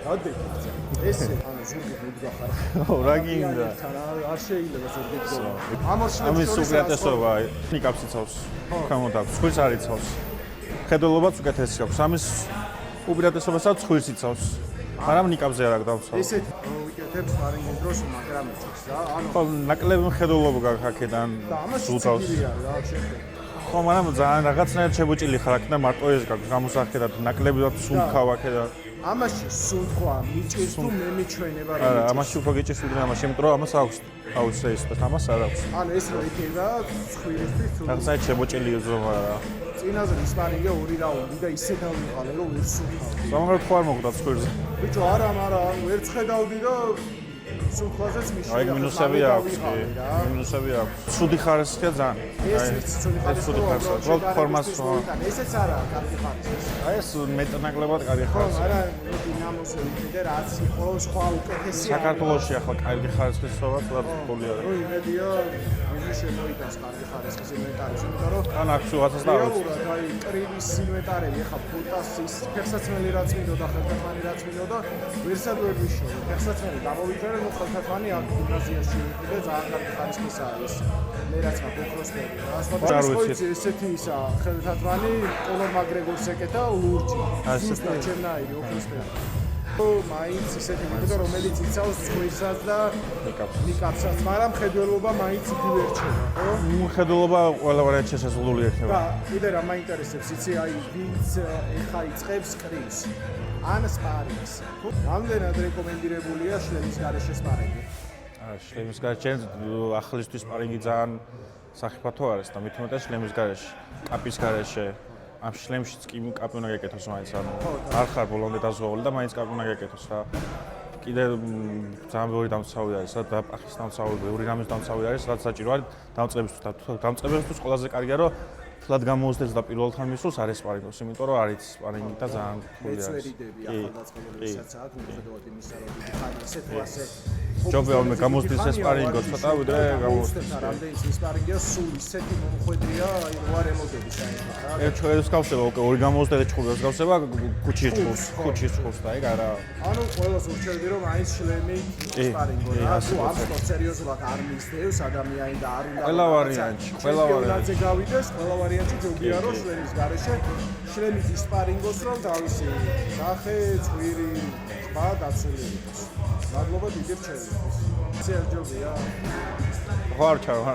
გადაგიქცა. ესე ანუ ზურგი მიდგახარ. რა გინდა? არ შეიძლება ზურგი გქონო. ამის უპირატესობა ნიკაპს იცავს. გამოდაქვს, ცხვირს არ იცავს. ხედველობაც უკეთესი აქვს. ამის უპირატესობასაც ცხვირს იცავს. მაგრამ ნიკაპზე არ აქვს დავცვალ. ესეთ ვიკეთებ სპარინგის დროს მაგრამ იცავს რა. ანუ ხო, ნაკლები მხედველობა გაქვს აქედან. და ამაში სულწავს. ციგილია რა შეიძლება. ხო, მაგრამ ძალიან რაღაცნაირად შებუჭილი ხარ აქ და მარტო ეს გაქვს გამოსახედად ნაკლებად სუნთქავ აქედან. ამაში სუნთქვა მიჭირს თუ მე მიჩვენება რა. არა, ამაში უფრო გიჭირს ვიდრე ამაში, იმიტომ რომ ამას აქვს. აუც ეს და ამას არ აქვს. ანუ ეს რა იქნება ცხვირისთვის თუ რაღაცნაირად შებუჭილი ზომა რა. წინაზე ისპარინგე 2 რაუნდი და ისე დავიყალე რომ ვერ სუნთქავდი. სამაგრად ხო არ მოხდა ცხვირზე. ბიჭო არა, მაგრამ ვერც ხედავდი და სუნთქვაზეც მიშია. აი მინუსები აქვს. მინუსები აქვს. ცუდი ხარისხია ძალიან. ეს ცუდი ხარისხია. რო ფორმას ხო. ესეც არა კარგი ხარისხია. აი ეს მეტნაკლებად კარგი ხარისხია. არა, დინამოზე ვიდე რაც იყო სხვა უკეთესია. საქართველოში ახლა კარგი ხარისხის სოვა თვალყოლია. რო იმედია იმის შემოიტანს კარგი ხარისხის ინვენტარი, იმიტომ რომ ან აქ სულაცას და რეალურად აი კრივის ინვენტარები ახლა ფუტასის ფეხსაცმელი რაც მინდოდა, ხელთათმანი რაც მინდოდა, ვერსად ვერ ვიშოვე. ფეხსაცმელი გამოვიწერე, ნუ ხელთათმანი აქ გიმნაზიაში ვიყიდე, ძალიან კარგი ხარისხისაა ეს. მე რაც მაქვს ოქროსფერი. ასპარეზი ესეთი ისა ხელთათმანი კონორ მაგრეგორს ეკეთა ლურჯი. ზუსტად ჩემნაირი ოქროსფერი. მაინც ისეთი მეთოდა რომელიც იცავს ცხვირსაც და ნიკაპსაც, მაგრამ ხედველობა მაინც იგივე რჩება, ხო? ხედველობა ყველა ვარიანტი შესაძლებელი იქნება. და კიდე რა მაინტერესებს, იცი აი ვინც ეხა იწყებს კრივს ან სპარინგს. რამდენად რეკომენდირებულია შლემის გარეშე სპარინგი? შლემის გარეშე ახლისთვის სპარინგი ძალიან სახიფათო არის და მით უმეტეს შლემის გარეშე, კაპის გარეშე. ამ შლემშიც კი კაპი უნდა გეკეთოს მაინც, ანუ არ ხარ ბოლომდე დაზღვეული და მაინც კაპი უნდა გეკეთოს რა. კიდე ძალიან ბევრი დამცავი არის, რა დაპახის დამცავი, ბევრი რამის დამცავი არის, რაც საჭირო არის დამწყებისთვის ყველაზე კარგია რომ თლად გამოუძდეს და პირველთან მისულს არის სპარინგოს, იმიტომ რომ არის სპარინგი და ძალიან ფული არის. მეცვერიდები ახალდაწყებულისაც აქვს, მიუხედავად იმისა, რომ დიდი ხანი ესე თუ ასე ჯობია მე გამოუძდეს სპარინგო ცოტა ვიდრე გამოუძდეს. რამდენი სპარინგია სულ ისეთი მომხვედრია, აი რო არ ემოდები საერთოდ რა. ერთ ჩვენს გავსება უკვე ორი გამოუძდეს ჩხუბებს გავსება ქუჩის ჩხუბს და ეგ არა. ანუ ყველას ურჩევდი რომ აი შლემი სპარინგო რა. თუ აბსოლუტურად სერიოზულად არ მისდევს ადამიანი და არ უნდა ყველა ვარიანტი, ყველა ვარიანტი გავიდეს, ყველა ვარიანტი ჯობია რომ შლემის გარეშე შლემის სპარინგოს რომ თავისი სახე, წვირი, ხმა დაცული იყოს. მადლობა დიდი რჩევისთვის. ზეა ჯობია. ხო არ ჩავა.